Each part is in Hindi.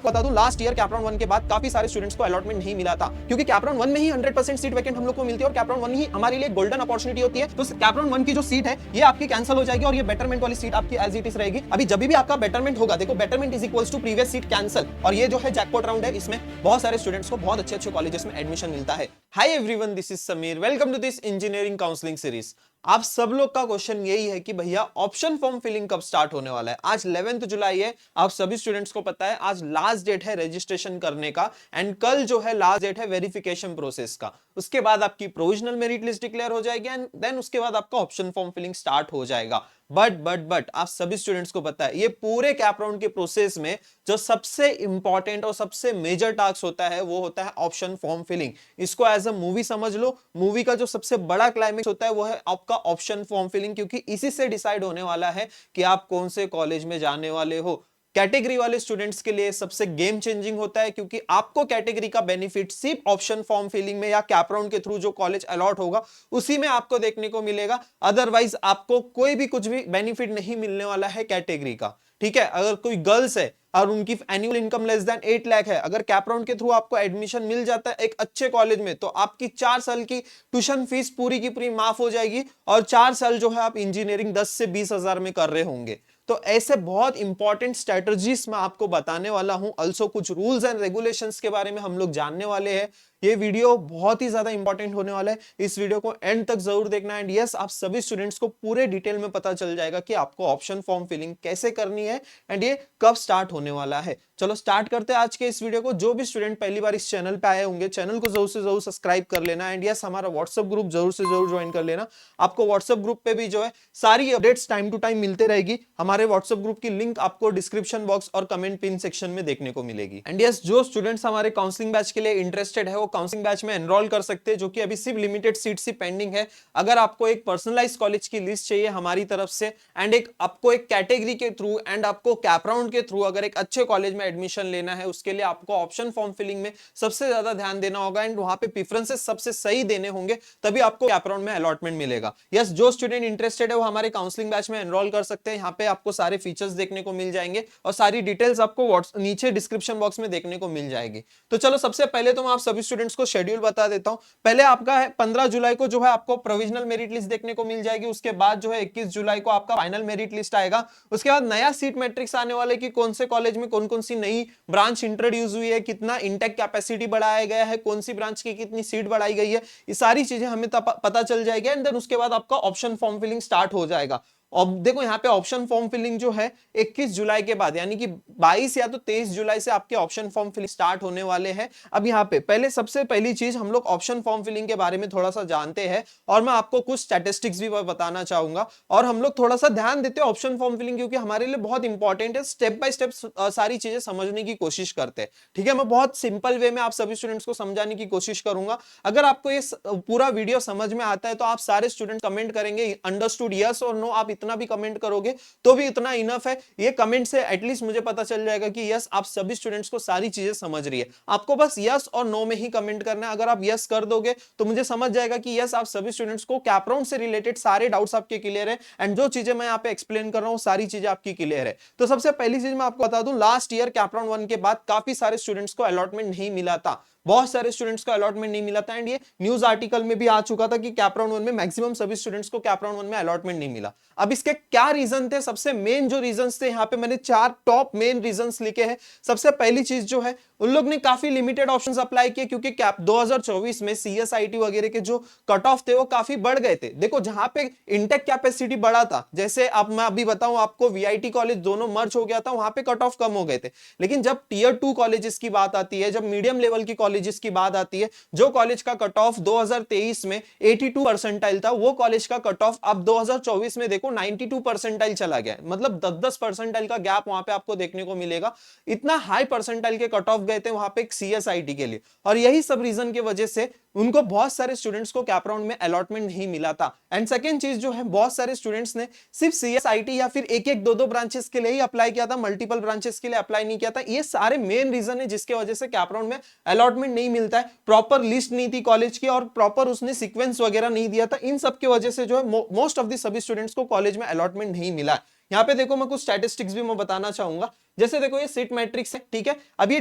बता दूं लास्ट ईयर कैप राउंड 1 के बाद काफी सारे स्टूडेंट्स को अलॉटमेंट नहीं मिला था, क्योंकि कैप राउंड 1 में ही 100% सीट वैकेंट हम लोग को मिलती है और कैप राउंड 1 ही हमारे लिए गोल्डन अपॉर्चुनिटी होती है। तो कैप राउंड 1 की जो सीट है ये आपकी कैंसिल हो जाएगी और ये बेटरमेंट वाली सीट आपकी एज इट इज रहेगी। अभी जब भी आपका बेटरमेंट होगा, देखो betterment is equals to previous seat cancel, और ये जो है जैकपॉट राउंड है, इसमें बहुत सारे स्टूडेंट्स को बहुत अच्छे कॉलेजेस में एडमिशन मिलता है। Hi everyone, this is Sameer, welcome to this engineering counselling series. आप सब लोग का क्वेश्चन यही है कि भैया ऑप्शन फॉर्म फिलिंग कब स्टार्ट होने वाला है। आज 11 जुलाई है, आप सभी स्टूडेंट्स को पता है आज लास्ट डेट है रजिस्ट्रेशन करने का, एंड कल जो है लास्ट डेट है वेरिफिकेशन प्रोसेस का। उसके बाद आपकी प्रोविजनल मेरिट लिस्ट डिक्लेयर हो जाएगी एंड देन उसके बाद आपका ऑप्शन फॉर्म फिलिंग स्टार्ट हो जाएगा। बट आप सभी स्टूडेंट्स को पता है ये पूरे कैप राउंड के प्रोसेस में जो सबसे इंपॉर्टेंट और सबसे मेजर टास्क होता है वो होता है ऑप्शन फॉर्म फिलिंग। इसको एज अ मूवी समझ लो, मूवी का जो सबसे बड़ा क्लाइमेक्स होता है वो है आपका ऑप्शन फॉर्म फिलिंग, क्योंकि इसी से डिसाइड होने वाला है कि आप कौन से कॉलेज में जाने वाले हो। कैटेगरी वाले स्टूडेंट्स के लिए सबसे गेम चेंजिंग होता है, क्योंकि आपको कैटेगरी का बेनिफिट सिर्फ ऑप्शन फॉर्म फिलिंग में या कैप राउंड के थ्रू जो कॉलेज अलॉट होगा उसी में आपको देखने को मिलेगा। अदरवाइज आपको कोई भी कुछ भी बेनिफिट नहीं मिलने वाला है कैटेगरी का। ठीक है, अगर कोई गर्ल्स है और उनकी annual income less than 8 lakh है, अगर कैप राउंड के थ्रू आपको एडमिशन मिल जाता है एक अच्छे कॉलेज में, तो आपकी 4 साल की ट्यूशन फीस पूरी की पूरी माफ हो जाएगी और 4 साल जो है आप इंजीनियरिंग 10 से 20 हजार में कर रहे होंगे। तो ऐसे बहुत इंपॉर्टेंट स्ट्रेटजीज मैं आपको बताने वाला हूं। ऑल्सो कुछ रूल्स एंड रेगुलेशंस के बारे में हम लोग जानने वाले हैं। ये वीडियो बहुत ही ज्यादा इंपॉर्टेंट होने वाला है, इस वीडियो को एंड तक जरूर देखना। एंड यस, आप सभी स्टूडेंट्स को पूरे डिटेल में पता चल जाएगा कि आपको ऑप्शन फॉर्म फिलिंग कैसे करनी है एंड ये कब स्टार्ट होने वाला है। चलो स्टार्ट करते हैं आज के इस वीडियो को। जो भी स्टूडेंट पहली बार इस चैनल पे आए होंगे, चैनल को जरूर से जरूर सब्सक्राइब कर लेना। एंड यस, हमारा व्हाट्सएप ग्रुप जरूर से जरूर ज्वाइन कर लेना। आपको व्हाट्सएप ग्रुप पे भी जो है सारी अपडेट्स टाइम टू टाइम मिलते रहेगी। हमारे व्हाट्सएप ग्रुप की लिंक आपको डिस्क्रिप्शन बॉक्स और कमेंट पिन सेक्शन में देखने को मिलेगी। एंड यस, जो स्टूडेंट्स हमारे काउंसलिंग बैच के लिए इंटरेस्टेड है वो काउंसलिंग बैच में एनरोल कर सकते हैं, जो कि अभी सिर्फ लिमिटेड सीट्स ही पेंडिंग है। अगर आपको एक पर्सनलाइज कॉलेज की लिस्ट चाहिए हमारी तरफ से एंड आपको एक कैटेगरी के थ्रू एंड आपको कैप राउंड के थ्रू अगर एक अच्छे कॉलेज में एडमिशन लेना है, उसके लिए आपको ऑप्शन फॉर्म फिलिंग में सबसे ज्यादा ध्यान देना होगा एंड वहां पे प्रेफरेंसेस सबसे सही देने होंगे, तभी आपको कैप राउंड में अलॉटमेंट मिलेगा। यस, जो स्टूडेंट इंटरेस्टेड है वो हमारे काउंसलिंग बैच में एनरोल कर सकते हैं। यहाँ पे आपको सारे फीचर्स देखने को मिल जाएंगे और सारी डिटेल्स आपको नीचे डिस्क्रिप्शन बॉक्स में देखने को मिल जाएगी। तो चलो सबसे पहले तो मैं आप सभी स्टूडेंट्स को शेड्यूल बता देता हूं। पहले आपका है 15 जुलाई को जो है आपको प्रोविजनल मेरिट लिस्ट देखने को मिल जाएगी। उसके बाद जो है 21 जुलाई को आपका फाइनल मेरिट लिस्ट आएगा। उसके बाद नया सीट मैट्रिक्स आने वाले कि कौन से कॉलेज में कौन कौन सी नई ब्रांच इंट्रोड्यूस हुई है, कितना इंटेक कैपेसिटी बढ़ाया गया है, कौन सी ब्रांच की कितनी सीट बढ़ाई गई है, ये सारी चीजें हमें पता चल जाएगी। एंड देन उसके बाद आपका ऑप्शन फॉर्म फिलिंग स्टार्ट हो जाएगा। अब देखो यहाँ पे ऑप्शन फॉर्म फिलिंग जो है 21 जुलाई के बाद यानी कि 22 या तो 23 जुलाई से आपके ऑप्शन फॉर्म फिलिंग स्टार्ट होने वाले हैं। अब यहाँ पे पहले सबसे पहली चीज हम लोग ऑप्शन फॉर्म फिलिंग के बारे में थोड़ा सा जानते हैं और मैं आपको कुछ स्टैटिस्टिक्स भी बताना चाहूंगा और हम लोग थोड़ा सा ध्यान देते हैं ऑप्शन फॉर्म फिलिंग, क्योंकि हमारे लिए बहुत इंपॉर्टेंट है। स्टेप बाय स्टेप सारी चीजें समझने की कोशिश करते हैं। ठीक है, मैं बहुत सिंपल वे में आप सभी स्टूडेंट्स को समझाने की कोशिश करूंगा। अगर आपको ये पूरा वीडियो समझ में आता है तो आप सारे स्टूडेंट कमेंट करेंगे अंडरस्टूड यस और नो। आप इतना भी कमेंट करोगे तो भी इतना इनफ है। ये कमेंट से एटलीस्ट मुझे पता चल जाएगा कि यस, आप सभी स्टूडेंट्स को सारी चीजें समझ रही है। आपको बस यस और नो में ही कमेंट करना है। अगर आप यस कर दोगे तो मुझे समझ जाएगा कि यस, आप सभी स्टूडेंट्स को कैप राउंड से रिलेटेड सारे डाउट्स आपके क्लियर है एंड जो चीजें मैं यहाँ पे एक्सप्लेन कर रहा हूँ सारी चीजें आपकी क्लियर है। तो सबसे पहली चीज मैं आपको बता दूं, लास्ट ईयर कैप राउंड 1 के बाद काफी सारे स्टूडेंट्स को अलॉटमेंट नहीं मिला था। बहुत सारे स्टूडेंट्स को अलॉटमेंट नहीं मिला था एंड ये न्यूज आर्टिकल में भी आ चुका था कि कैप राउंड 1 में मैक्सिमम सभी स्टूडेंट्स को कैप राउंड 1 में अलॉटमेंट नहीं मिला। अब इसके क्या रीजन थे? सबसे मेन जो रीजंस थे यहाँ पे मैंने 4 टॉप मेन रीजंस लिखे हैं। सबसे पहली चीज जो है, उन लोग ने काफी लिमिटेड ऑप्शंस अप्लाई किए, क्योंकि कैप 2024 में सीएसआईटी वगैरह के जो कट ऑफ थे वो काफी बढ़ गए थे। देखो जहां पे इंटेक कैपेसिटी बढ़ा था, जैसे अब मैं अभी बताऊं आपको वीआईटी कॉलेज दोनों मर्ज हो गया था, वहां पे कट ऑफ कम हो गए थे। लेकिन जब टीयर 2 कॉलेजेस की बात आती है, जब मीडियम लेवल की कॉलेजेस की बात आती है, जो कॉलेज का कट ऑफ 2023 में 82 परसेंटाइल था, वो कॉलेज का कट ऑफ अब 2024 में देखो 92 परसेंटाइल चला गया। मतलब 10-10 परसेंटाइल का गैप वहां पे आपको देखने को मिलेगा। इतना हाई परसेंटाइल के कट ऑफ गए थे वहां पे सीएसआईटी के लिए, और यही सब रीजन की वजह से उनको बहुत सारे स्टूडेंट्स को कैप राउंड में अलॉटमेंट नहीं मिला था। एंड सेकंड चीज जो है, बहुत सारे स्टूडेंट्स ने सिर्फ सीएसआईटी या फिर एक एक दो दो ब्रांचेस के लिए ही अप्लाई किया था, मल्टीपल ब्रांचेस के लिए अप्लाई नहीं किया था। ये सारे मेन रीजन है जिसके वजह से कैप राउंड में अलॉटमेंट नहीं मिलता है। प्रॉपर लिस्ट नहीं थी कॉलेज की और प्रॉपर उसने सीक्वेंस वगैरह नहीं दिया था। इन सब की वजह से जो है मोस्ट ऑफ द सभी स्टूडेंट्स को कॉलेज में अलॉटमेंट नहीं मिला है। यहाँ पे देखो मैं कुछ स्टैटिस्टिक्स भी मैं बताना चाहूंगा। जैसे देखो ये सीट मैट्रिक्स है, ठीक है। अब ये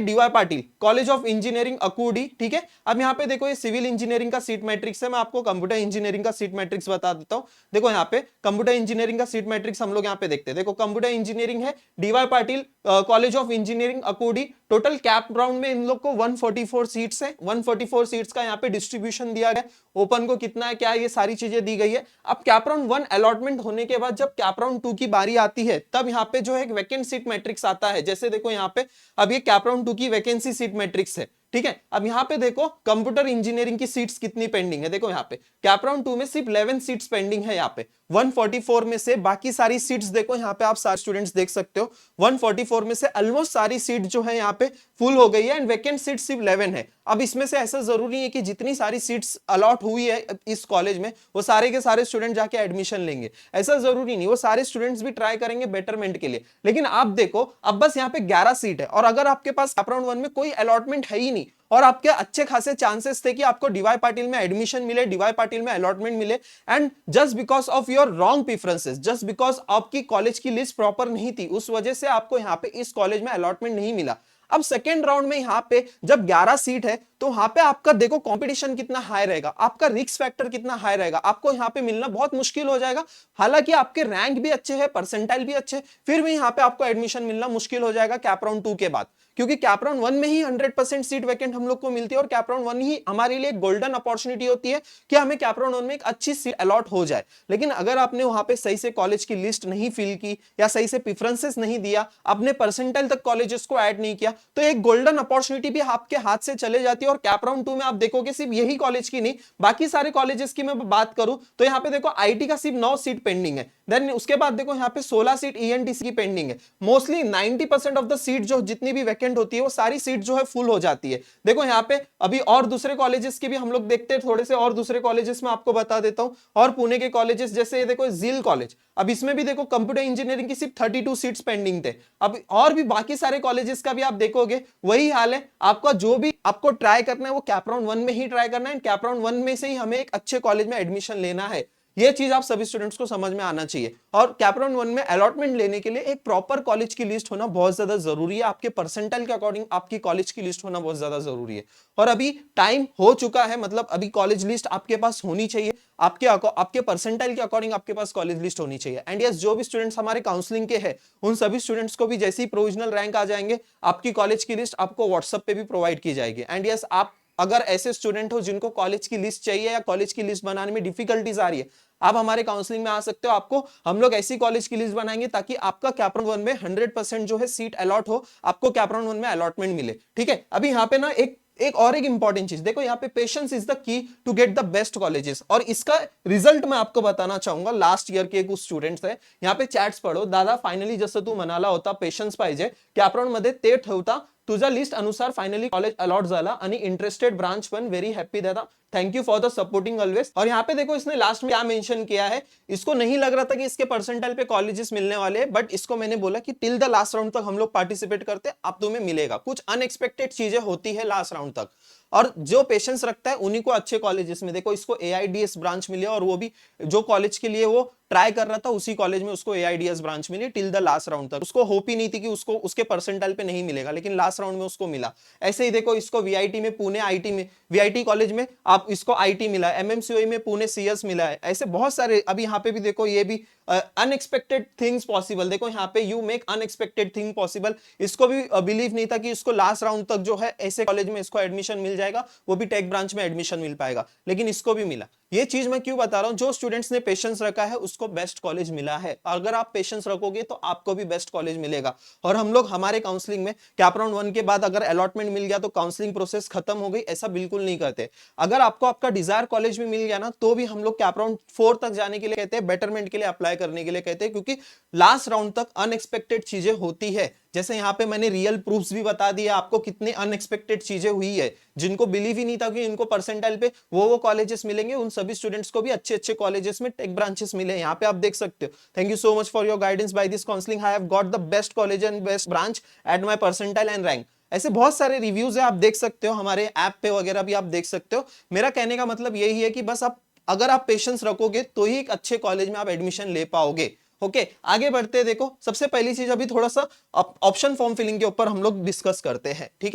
DY Patil college of engineering Akurdi, ठीक है। अब यहाँ पे देखो ये सिविल इंजीनियरिंग का सीट मैट्रिक्स है, मैं आपको कंप्यूटर इंजीनियरिंग का सीट मैट्रिक्स बता देता हूँ। देखो यहाँ पे कंप्यूटर इंजीनियरिंग का सीट मैट्रिक्स हम लोग यहाँ पे देखते हैं। देखो कंप्यूटर इंजीनियरिंग है, DY Patil college of engineering Akurdi. Total CAP round में इन लोग को 144 सीट्स है, 144 सीट्स का यहाँ पे डिस्ट्रीब्यूशन दिया गया। ओपन को कितना है, क्या है, ये सारी चीजें दी गई है। अब कैप राउंड 1 अलॉटमेंट होने के बाद जब कैप राउंड 2 की बारी आती है, तब यहाँ पे जो है एक वैकेंट सीट मैट्रिक्स आता है। जैसे देखो यहाँ पे अब ये कैप राउंड 2 की वैकेंसी सीट मैट्रिक्स है, ठीक है। अब यहाँ पे देखो कंप्यूटर इंजीनियरिंग की सीट्स कितनी पेंडिंग है। देखो यहाँ पे कैप राउंड 2 में सिर्फ 11 सीट्स पेंडिंग है। यहाँ पे 144 में से बाकी सारी सीट्स देखो यहाँ पे आप सारे स्टूडेंट्स देख सकते हो, 144 में से ऑलमोस्ट सारी सीट जो है यहाँ पे फुल हो गई है एंड वैकेंट सीट सिर्फ 11 है। अब इसमें से ऐसा जरूरी है कि जितनी सारी सीट्स अलॉट हुई है इस कॉलेज में वो सारे के सारे स्टूडेंट जाके एडमिशन लेंगे, ऐसा जरूरी नहीं। वो सारे स्टूडेंट्स भी ट्राई करेंगे बेटरमेंट के लिए। लेकिन आप देखो अब बस यहाँ पे 11 सीट है और अगर आपके पास कैप राउंड 1 में कोई अलॉटमेंट है ही नहीं और आपके अच्छे खासे चांसेस थे कि आपको डीवाई पाटिल में एडमिशन मिले, डीवाई पाटिल में अलॉटमेंट मिले, and just because of your wrong preferences, just because आपकी कॉलेज की लिस्ट प्रॉपर नहीं थी, उस वजह से आपको यहाँ पे इस कॉलेज में अलॉटमेंट नहीं मिला। अब सेकेंड राउंड में यहाँ पे जब 11 सीट है तो वहां पे आपका देखो कंपटीशन कितना हाई रहेगा, आपका रिस्क फैक्टर कितना हाई रहेगा, आपको यहाँ पे मिलना बहुत मुश्किल हो जाएगा। हालांकि आपके रैंक भी अच्छे हैं, परसेंटाइल भी अच्छे, फिर भी यहाँ पे आपको एडमिशन मिलना मुश्किल हो जाएगा कैप राउंड 2 के बाद, क्योंकि कैप राउंड 1 में ही 100% सीट वैकेंट हम लोग को मिलती है और कैप राउंड 1 ही हमारे लिए गोल्डन अपॉर्चुनिटी होती है कि हमें कैप राउंड 1 में एक अच्छी सीट अलॉट हो जाए। लेकिन अगर आपने वहां पे सही से कॉलेज की लिस्ट नहीं फिल की या सही से प्रेफरेंसेस नहीं दिया, अपने परसेंटाइल तक कॉलेजेस को ऐड नहीं किया, तो एक गोल्डन अपॉर्चुनिटी भी आपके हाथ से चले जाती है। और कैप राउंड 2 में आप देखोगे सिर्फ यही कॉलेज की नहीं, बाकी सारे कॉलेजेस की मैं बात करूं तो यहाँ पे देखो आईटी का सिर्फ 9 सीट पेंडिंग है, देन उसके बाद देखो यहाँ पे 16 सीट ईएनटीसी की पेंडिंग है। मोस्टली 90% ऑफ द सीट जो जितनी भी वैकेंट होती है वो सारी सीट जो है फुल हो जाती है। देखो यहाँ पे अभी और दूसरे कॉलेजेस के भी हम लोग देखते हैं, थोड़े से और दूसरे कॉलेजेस में आपको बता देता हूं। और पुणे के कॉलेजेस जैसे देखो जील कॉलेज, अब इसमें भी देखो कंप्यूटर इंजीनियरिंग की सिर्फ 32 सीट्स पेंडिंग थे। अब और भी बाकी सारे कॉलेजेस का भी आप देखोगे वही हाल है। आपका जो भी आपको ट्राई करना है वो कैप राउंड 1 में ही ट्राई करना है, कैप राउंड 1 में से ही हमें एक अच्छे कॉलेज में एडमिशन लेना है। ये चीज आप सभी स्टूडेंट्स को समझ में आना चाहिए। और कैप राउंड 1 में अलॉटमेंट लेने के लिए एक प्रॉपर कॉलेज की लिस्ट होना बहुत ज्यादा जरूरी है, आपके परसेंटाइल के अकॉर्डिंग आपकी कॉलेज की लिस्ट होना बहुत ज्यादा जरूरी है। और अभी टाइम हो चुका है, मतलब अभी कॉलेज लिस्ट आपके पास होनी चाहिए, आपके परसेंटाइल के अकॉर्डिंग आपके पास कॉलेज लिस्ट होनी चाहिए। एंड यस, जो भी स्टूडेंट्स हमारे काउंसलिंग के हैं उन सभी स्टूडेंट्स को भी जैसे ही प्रोविजनल रैंक आ जाएंगे आपकी कॉलेज की लिस्ट आपको व्हाट्सएप पे भी प्रोवाइड की जाएगी। एंड यस, आप अगर ऐसे स्टूडेंट हो जिनको कॉलेज की लिस्ट चाहिए या कॉलेज की लिस्ट बनाने में डिफिकल्टीज आ रही है, आप हमारे काउंसलिंग में आ सकते हो। आपको हम लोग ऐसी कॉलेज की लिस्ट बनाएंगे ताकि आपका कैप राउंड 1 में 100% जो है सीट अलॉट हो, आपको कैप राउंड 1 में अलॉटमेंट मिले। ठीक है, अभी यहाँ पे ना एक और एक इंपॉर्टेंट चीज देखो, यहाँ पे patience is the key to get the best colleges. और इसका रिजल्ट मैं आपको बताना चाहूंगा। लास्ट ईयर के कुछ स्टूडेंट्स है, यहाँ पे चॅट्स पढ़ो, दादा फायनली जसं तू म्हणाला होता पेशन्स पाहिजे, कॅप राउंड मध्ये ते ठेवता तुझ्या लिस्ट अनुसार फाइनली कॉलेज अलॉट झाला आणि इंटरेस्टेड ब्रांच पण व्हेरी हैप्पी दादा, thank you for the supporting always. और यहाँ पे देखो इसने लास्ट में क्या मेंशन किया है, इसको नहीं लग रहा था कि इसके परसेंटाइल पे कॉलेजेस मिलने वाले हैं, बट इसको मैंने बोला कि टिल द लास्ट राउंड तक हम लोग पार्टिसिपेट करते, अब तुम्हें मिलेगा। कुछ अनएक्सपेक्टेड चीजें होती है लास्ट राउंड तक, और जो पेशेंस रखता है उन्हीं को अच्छे कॉलेजेस में, देखो इसको एआईडीएस ब्रांच मिली और वो भी जो कॉलेज के लिए वो ट्राई कर रहा था उसी कॉलेज में उसको एआईडीएस ब्रांच मिली टिल द लास्ट राउंड तक। उसको होप ही नहीं थी कि उसको उसके परसेंटाइल पे नहीं मिलेगा, लेकिन लास्ट राउंड में उसको मिला। ऐसे ही देखो इसको वीआईटी में, पुणे आईटी में, वीआईटी कॉलेज में आप इसको आईटी मिला, एमएमसीओई में पुणे सीएस मिला है। ऐसे बहुत सारे, अभी यहाँ पे भी देखो ये भी अनएक्सपेक्टेड थिंग्स पॉसिबल, देखो यहाँ पे you make unexpected thing possible. इसको भी बिलीव नहीं था कि इसको लास्ट राउंड तक जो है ऐसे कॉलेज में इसको एडमिशन मिल जाएगा, वो भी टेक ब्रांच में एडमिशन मिल पाएगा, लेकिन इसको भी मिला। ये चीज मैं क्यों बता रहा हूं, जो स्टूडेंट्स ने पेशेंस रखा है उसको बेस्ट कॉलेज मिला है। अगर आप पेशेंस रखोगे तो आपको भी बेस्ट कॉलेज मिलेगा। और हम लोग हमारे काउंसलिंग में कैप राउंड 1 के बाद अगर अलॉटमेंट मिल गया तो काउंसलिंग प्रोसेस खत्म हो गई, ऐसा बिल्कुल नहीं करते। अगर आपको आपका डिजायर कॉलेज में मिल गया ना, तो भी हम लोग कैप राउंड 4 तक जाने के लिए कहते हैं, बेटरमेंट के लिए अप्लाई करने के लिए कहते हैं, क्योंकि लास्ट राउंड तक अनएक्सपेक्टेड चीजें होती है। जैसे यहाँ पे मैंने रियल प्रूफ्स भी बता दिया आपको, कितनी अनएक्सपेक्टेड चीजें हुई है, जिनको बिलीव ही नहीं था कि इनको परसेंटाइल पे वो कॉलेजेस मिलेंगे, उन सभी स्टूडेंट्स को भी अच्छे अच्छे कॉलेजेस में टेक ब्रांचेस मिले। यहाँ पे आप देख सकते हो। Thank you so much for your guidance by this counselling, I have got the best college and best branch at my percentile and rank. ऐसे बहुत सारे रिव्यूज है, आप देख सकते हो, हमारे ऐप पे वगैरह भी आप देख सकते हो। मेरा कहने का मतलब यही है कि बस आप अगर आप पेशेंस रखोगे तो ही एक अच्छे कॉलेज में आप एडमिशन ले पाओगे। ओके आगे बढ़ते हैं। देखो सबसे पहली चीज अभी थोड़ा सा ऑप्शन फॉर्म फिलिंग के ऊपर हम लोग डिस्कस करते हैं, ठीक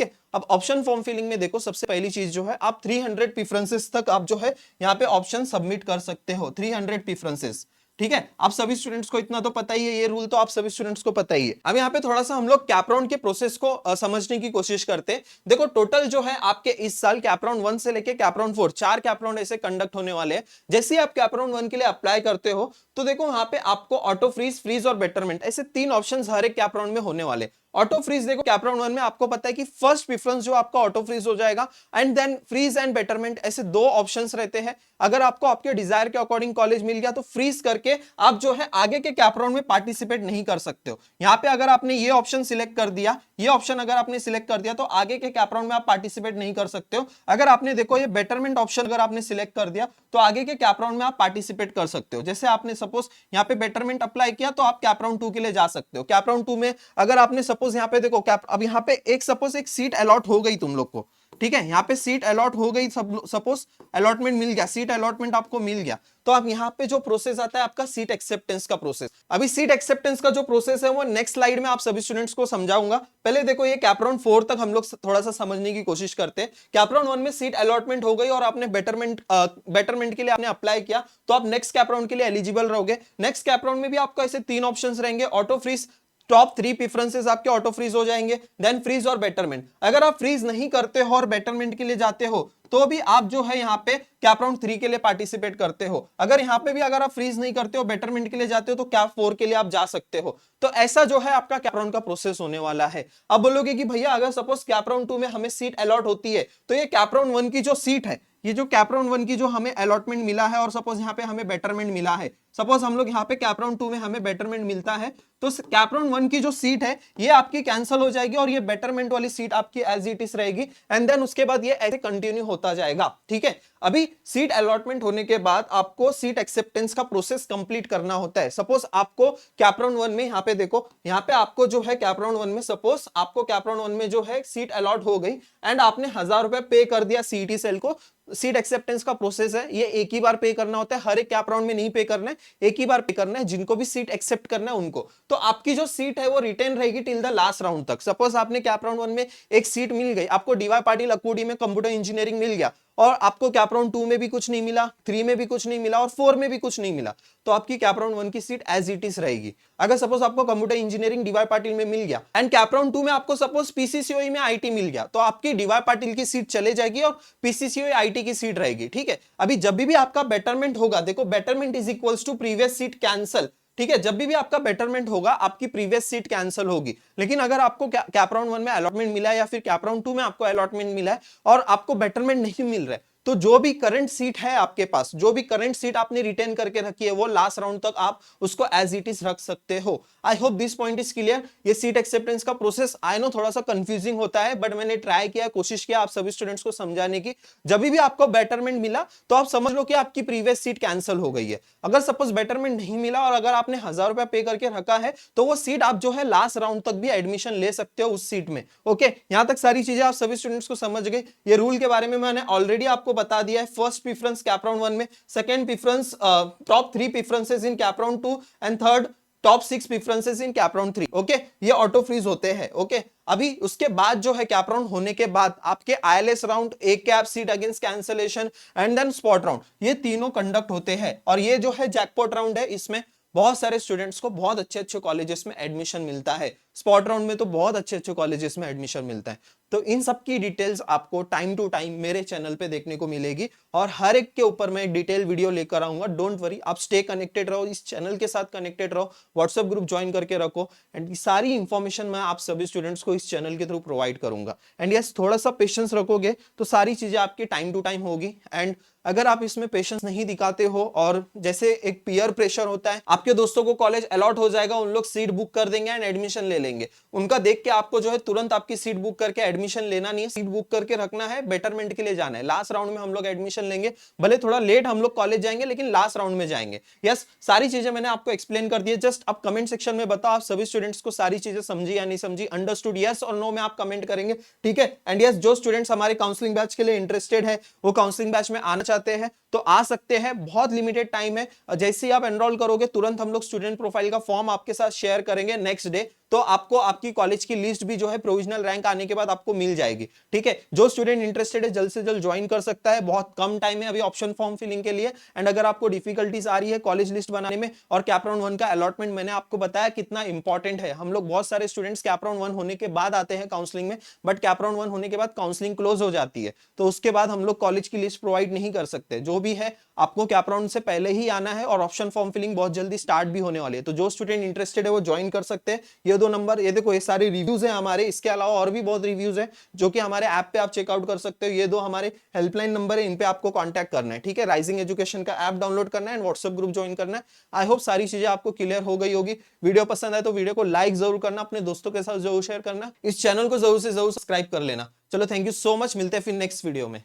है। अब ऑप्शन फॉर्म फिलिंग में देखो सबसे पहली चीज जो है, आप 300 प्रेफरेंसेस तक आप जो है यहाँ पे ऑप्शन सबमिट कर सकते हो, 300 प्रेफरेंसेस, ठीक है। आप सभी स्टूडेंट्स को इतना तो पता ही है, ये रूल तो आप सभी स्टूडेंट्स को पता ही है। अब यहाँ पे थोड़ा सा हम लोग कैपराउंड के प्रोसेस को समझने की कोशिश करते हैं। देखो टोटल जो है आपके इस साल कैपराउंड 1 से लेके कैपराउंड 4 4 कैपराउंड ऐसे कंडक्ट होने वाले हैं। जैसे ही आप कैपराउंड 1 के लिए अप्लाई करते हो तो देखो यहाँ पे आपको ऑटो फ्रीज, फ्रीज और बेटरमेंट ऐसे 3 ऑप्शंस हर एक कैपराउंड में होने वाले। ऑटो फ्रीज देखो कैपराउंड 1 में आपको पता है कि फर्स्ट प्रेफरेंस जो आपका ऑटो फ्रीज हो जाएगा, and then freeze and betterment ऐसे 2 ऑप्शंस रहते हैं। अगर आपको आपके डिजायर के अकॉर्डिंग कॉलेज मिल गया तो फ्रीज करके आप जो है आगे के कैपराउंड में पार्टिसिपेट नहीं कर सकते हो। यहाँ पे अगर आपने ये ऑप्शन सिलेक्ट कर दिया, ये ऑप्शन अगर आपने सिलेक्ट कर दिया तो आगे के कैपराउंड में आप पार्टिसिपेट नहीं कर सकते हो। अगर आपने देखो ये बेटरमेंट ऑप्शन अगर आपने सिलेक्ट कर दिया तो आगे के कैपराउंड में आप पार्टिसिपेट कर सकते हो। जैसे आपने सपोज यहाँ पे बेटरमेंट अप्लाई किया तो आप कैपराउंड 2 के लिए जा सकते हो। कैपराउंड 2 में अगर आपने सपोज यहाँ पे देखो अब यहाँ पे एक सपोज एक सीट अलॉट हो गई तुम लोग को, ठीक है, यहाँ पे सीट अलॉट हो गई, सपोज अलॉटमेंट मिल गया, सीट अलॉटमेंट आपको मिल गया, तो आप यहाँ पे जो प्रोसेस आता है आपका सीट एक्सेप्टेंस का प्रोसेस। अभी सीट एक्सेप्टेंस का जो प्रोसेस है वो नेक्स्ट स्लाइड में आप सभी स्टूडेंट्स को समझाऊंगा। पहले देखो ये कैपराउंड 4 तक हम लोग थोड़ा सा समझने की कोशिश करते हैं। कैपराउंड 1 में सीट अलॉटमेंट हो गई और आपने बेटरमेंट के लिए आपने अप्लाई किया तो आप नेक्स्ट कैपराउंड के लिए एलिजिबल रहोगे। नेक्स्ट कैपराउंड में भी आपको ऐसे 3 ऑप्शंस रहेंगे, ऑटो फ्रीज, टॉप 3 प्रेफरेंसेस आपके ऑटो फ्रीज हो जाएंगे, देन फ्रीज और बेटरमेंट। अगर आप फ्रीज नहीं करते हो और बेटरमेंट के लिए जाते हो तो भी आप जो है यहाँ पे कैपराउंड 3 के लिए पार्टिसिपेट करते हो। अगर यहाँ पे भी अगर आप फ्रीज नहीं करते हो, बेटरमेंट के लिए जाते हो तो कैप 4 के लिए आप जा सकते हो। तो ऐसा जो है आपका कैपराउंड का प्रोसेस होने वाला है। अब बोलोगे कि भैया अगर सपोज कैपराउंड 2 में हमें सीट अलॉट होती है तो ये कैपराउंड 1 की जो सीट है, ये जो कैपराउंड 1 की जो हमें अलॉटमेंट मिला है और सपोज यहाँ पे हमें बेटरमेंट मिला है, सपोज हम लोग यहाँ पे कैपराउंड 2 में हमें बेटरमेंट मिलता है तो कैपराउंड 1 की जो सीट है ये आपकी कैंसिल हो जाएगी और ये बेटरमेंट वाली सीट आपकी एज इट इज रहेगी, एंड देन उसके बाद ये ऐसे कंटिन्यू होता जाएगा, ठीक है। अभी सीट अलॉटमेंट होने के बाद आपको सीट एक्सेप्टेंस का प्रोसेस कंप्लीट करना होता है। सपोज आपको कैपराउंड 1 में यहाँ पे देखो, यहाँ पे आपको जो है कैपराउंड 1 में सपोज आपको कैपराउंड 1 में जो है सीट अलॉट हो गई एंड आपने 1000 रुपए पे कर दिया सीईटी सेल को। सीट एक्सेप्टेंस का प्रोसेस है, ये एक ही बार पे करना होता है, हर एक कैपराउंड में नहीं पे करना है, एक ही बार पे करना है जिनको भी सीट एक्सेप्ट करना है उनको। तो आपकी जो सीट है वो रिटेन रहेगी टिल द लास्ट राउंड तक। सपोज आपने कैपराउंड 1 में एक सीट मिल गई, आपको डीवाई पाटिल अकूडी में कंप्यूटर इंजीनियरिंग मिल गया और आपको कैपराउंड 2 में भी कुछ नहीं मिला, 3 में भी कुछ नहीं मिला और 4 में भी कुछ नहीं मिला, तो आपकी कैपराउंड 1 की सीट एज इट इज रहेगी। अगर सपोज आपको कंप्यूटर इंजीनियरिंग डीवाई पाटिल में मिल गया एंड कैपराउंड 2 में आपको सपोज पीसीसीओई में आईटी मिल गया तो आपकी डीवाई पाटिल की सीट चले जाएगी और पीसीसीओई आईटी की सीट रहेगी, ठीक है। अभी जब भी आपका बेटरमेंट होगा, देखो betterment is equals to previous seat cancel, ठीक है। जब भी आपका बेटरमेंट होगा आपकी प्रीवियस सीट कैंसिल होगी। लेकिन अगर आपको कैपराउंड 1 में अलॉटमेंट मिला है या फिर कैपराउंड 2 में आपको अलॉटमेंट मिला है और आपको बेटरमेंट नहीं मिल रहा है तो जो भी करंट सीट है आपके पास, जो भी करंट सीट आपने रिटेन करके रखी है वो लास्ट राउंड तक आप उसको एज इट इज रख सकते हो। I hope this point is clear. ये सीट एक्सेप्टेंस का प्रोसेस आई नो थोड़ा सा कंफ्यूजिंग होता है बट मैंने ट्राई किया, कोशिश किया आप सभी स्टूडेंट्स को समझाने की। जब भी आपको बेटरमेंट मिला तो आप समझ लो कि आपकी प्रीवियस सीट कैंसिल हो गई है। अगर सपोज बेटरमेंट नहीं मिला और अगर आपने 1000 रुपया पे करके रखा है तो वो सीट आप जो है लास्ट राउंड तक भी एडमिशन ले सकते हो उस सीट में। ओके, यहां तक सारी चीजें आप सभी स्टूडेंट्स को समझ गए। ये रूल के बारे में मैंने ऑलरेडी आपको बता दिया है। फर्स्ट प्रेफरेंस कैपराउंड 1 में, second preference top 3 preferences in कैपराउंड 2 and third top 6 preferences in कैपराउंड 3। Okay, ये ऑटो फ्रीज होते हैं। ओके, अभी उसके बाद जो है कैपराउंड होने के बाद आपके आईएलएस राउंड, एक cap, seat against cancellation and then spot round, ये तीनों कंडक्ट होते हैं और ये जो है जैकपॉट राउंड है, इसमें बहुत सारे स्टूडेंट्स को बहुत अच्छे अच्छे कॉलेजेस में एडमिशन मिलता है। स्पॉट राउंड में तो बहुत अच्छे अच्छे कॉलेजेस में एडमिशन मिलता है। तो इन सब की डिटेल्स आपको टाइम टू टाइम मेरे चैनल पे देखने को मिलेगी और हर एक के ऊपर मैं एक डिटेल वीडियो लेकर आऊंगा। डोंट वरी, आप स्टे कनेक्टेड रहो, इस चैनल के साथ कनेक्टेड रहो, व्हाट्सएप ग्रुप ज्वाइन करके रखो एंड सारी इंफॉर्मेशन मैं आप सभी स्टूडेंट्स को इस चैनल के थ्रू प्रोवाइड करूंगा। एंड यस, थोड़ा सा पेशेंस रखोगे तो सारी चीजें आपकी टाइम टू टाइम होगी। एंड अगर आप इसमें पेशेंस नहीं दिखाते हो और जैसे एक पीयर प्रेशर होता है, आपके दोस्तों को कॉलेज अलॉट हो जाएगा, उन लोग सीट बुक कर देंगे एंड एडमिशन ले लेंगे, उनका देख के आपको जो है तुरंत आपकी सीट बुक करके एडमिशन लेना नहीं है, सीट बुक करके रखना है, बेटरमेंट के लिए जाना है। लास्ट राउंड में हम लोग एडमिशन लेंगे, भले थोड़ा लेट हम लोग कॉलेज जाएंगे लेकिन लास्ट राउंड में जाएंगे। यस, सारी चीजें मैंने आपको एक्सप्लेन कर दी है। जस्ट आप कमेंट सेक्शन में बताओ आप सभी स्टूडेंट्स को सारी चीजें समझी या नहीं समझी, अंडरस्टूड यस और नो में आप कमेंट करेंगे, ठीक है। एंड यस, जो स्टूडेंट्स हमारे काउंसलिंग बैच के लिए इंटरेस्टेड है, वो काउंसलिंग बैच में आना चाहते हैं तो आ सकते हैं, बहुत लिमिटेड टाइम है। जैसे ही आप एनरोल करोगे तुरंत हम लोग स्टूडेंट प्रोफाइल का फॉर्म आपके साथ शेयर करेंगे नेक्स्ट डे, तो आपको आपकी कॉलेज की लिस्ट भी जो है प्रोविजनल रैंक आने के बाद आपको मिल जाएगी, ठीक है। जो स्टूडेंट इंटरेस्टेड है जल्द से जल्द ज्वाइन कर सकता है, बहुत कम टाइम है अभी ऑप्शन फॉर्म फिलिंग के लिए। एंड अगर आपको डिफिकल्टीज आ रही है कॉलेज लिस्ट बनाने में, और कैप राउंड 1 का अलॉटमेंट मैंने आपको बताया कितना इंपॉर्टेंट है, हम लोग बहुत सारे स्टूडेंट्स कैप राउंड 1 होने के बाद आते हैं काउंसलिंग में, बट कैप राउंड 1 होने के बाद काउंसलिंग क्लोज हो जाती है, तो उसके बाद हम लोग कॉलेज की लिस्ट प्रोवाइड नहीं कर सकते। जो भी है आपको कैप राउंड से पहले ही आना है, और ऑप्शन फॉर्म फिलिंग बहुत जल्दी स्टार्ट भी होने वाली है, तो जो स्टूडेंट इंटरेस्टेड है वो ज्वाइन कर सकते हैं। ये 2 नंबर, ये देखो ये सारे रिव्यूज हैं हमारे, इसके अलावा और भी बहुत रिव्यूज हैं जो कि हमारे ऐप पे आप चेकआउट कर सकते हो। ये 2 हमारे हेल्पलाइन नंबर है, इन पे आपको कांटेक्ट करना है, ठीक है। राइजिंग एजुकेशन का ऐप डाउनलोड करना है एंड व्हाट्सएप ग्रुप ज्वाइन करना है। आई होप सारी चीजें आपको क्लियर हो गई होगी। वीडियो पसंद आए तो वीडियो को लाइक जरूर करना, अपने दोस्तों के साथ जरूर शेयर करना, इस चैनल को जरूर से जरूर सब्सक्राइब कर लेना। चलो, थैंक यू सो मच, मिलते हैं फिर नेक्स्ट वीडियो में।